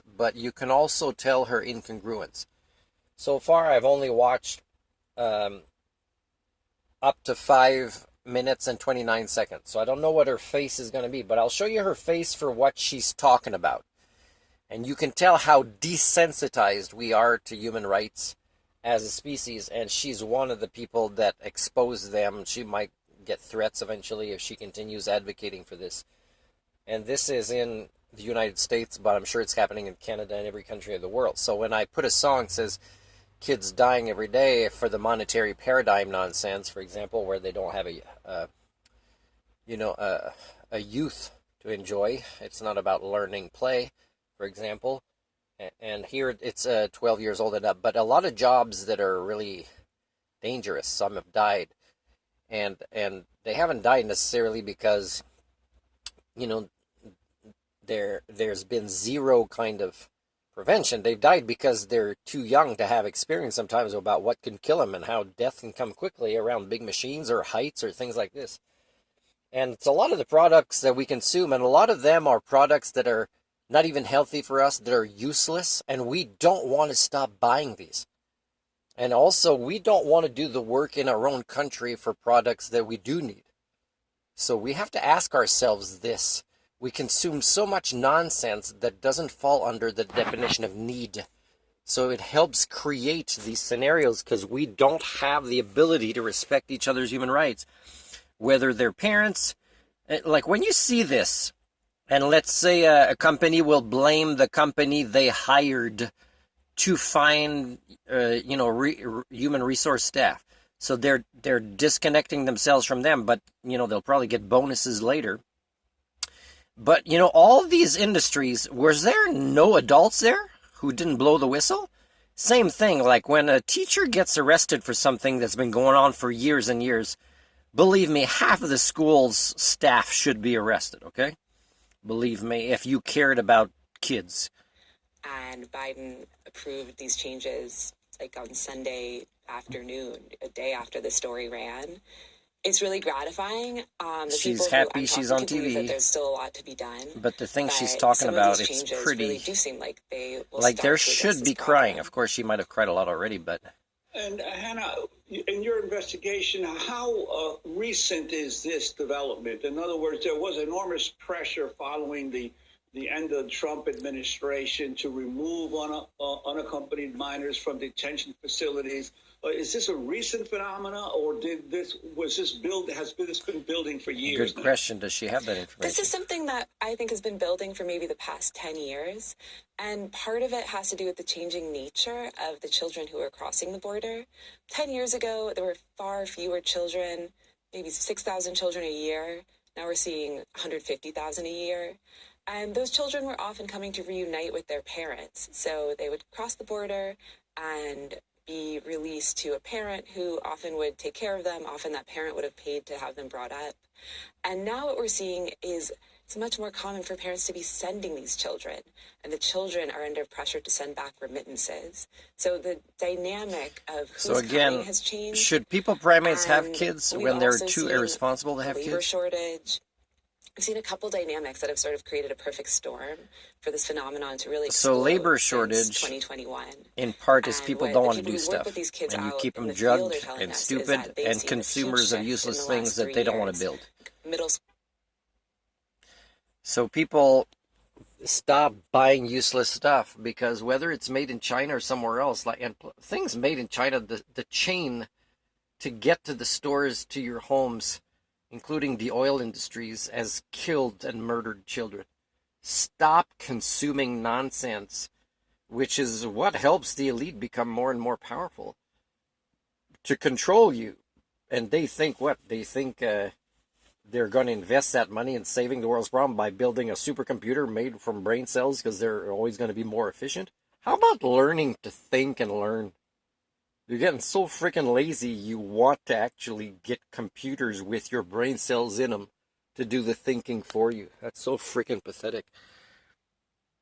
but you can also tell her incongruence. So far, I've only watched um, up to 5 minutes and 29 seconds. So I don't know what her face is going to be, but I'll show you her face for what she's talking about. And you can tell how desensitized we are to human rights as a species. And she's one of the people that expose them. She might get threats eventually if she continues advocating for this. And this is in the United States, but I'm sure it's happening in Canada and every country of the world. So when I put a song that says kids dying every day for the monetary paradigm nonsense, for example, where they don't have a youth to enjoy. It's not about learning play, for example. And here it's 12 years old and up. But a lot of jobs that are really dangerous, some have died. And they haven't died necessarily because, you know, there's been zero kind of prevention. They've died because they're too young to have experience sometimes about what can kill them and how death can come quickly around big machines or heights or things like this. And it's a lot of the products that we consume, and a lot of them are products that are not even healthy for us, that are useless, and we don't want to stop buying these. And also, we don't want to do the work in our own country for products that we do need. So we have to ask ourselves this. We consume so much nonsense that doesn't fall under the definition of need. So it helps create these scenarios because we don't have the ability to respect each other's human rights. Whether they're parents, like when you see this, and let's say a company will blame the company they hired to find, human resource staff. So they're disconnecting themselves from them, but, they'll probably get bonuses later. But, all these industries, was there no adults there who didn't blow the whistle? Same thing, like when a teacher gets arrested for something that's been going on for years and years, believe me, half of the school's staff should be arrested, okay? Believe me, if you cared about kids. And Biden approved these changes like on Sunday afternoon, a day after the story ran. It's really gratifying. She's happy she's on TV. That there's still a lot to be done. But the thing she's talking about, it's pretty. Really do seem like they will like there should be crying. Of course, she might have cried a lot already, but. And Hannah, in your investigation, how recent is this development? In other words, there was enormous pressure following the end of the Trump administration to remove unaccompanied minors from detention facilities. Is this a recent phenomena, or has this been building for years? Good question. Does she have that information? This is something that I think has been building for maybe the past 10 years. And part of it has to do with the changing nature of the children who are crossing the border. 10 years ago, there were far fewer children, maybe 6,000 children a year. Now we're seeing 150,000 a year. And those children were often coming to reunite with their parents. So they would cross the border and be released to a parent who often would take care of them. Often that parent would have paid to have them brought up. And now what we're seeing is it's much more common for parents to be sending these children, and the children are under pressure to send back remittances. So the dynamic of who's coming has changed. Should people primates have kids when they're too irresponsible to have labor kids? Shortage. We've seen a couple dynamics that have sort of created a perfect storm for this phenomenon to really explode. So labor shortage, 2021, in part, is people don't want to do stuff, and you keep them drugged and stupid and consumers of useless things that they don't want to build. So people stop buying useless stuff because whether it's made in China or somewhere else, and things made in China, the chain to get to the stores, to your homes, including the oil industries, has killed and murdered children. Stop consuming nonsense, which is what helps the elite become more and more powerful to control you. And they think what? They think they're going to invest that money in saving the world's problem by building a supercomputer made from brain cells because they're always going to be more efficient. How about learning to think and learn? You're getting so freaking lazy, you want to actually get computers with your brain cells in them to do the thinking for you. That's so freaking pathetic.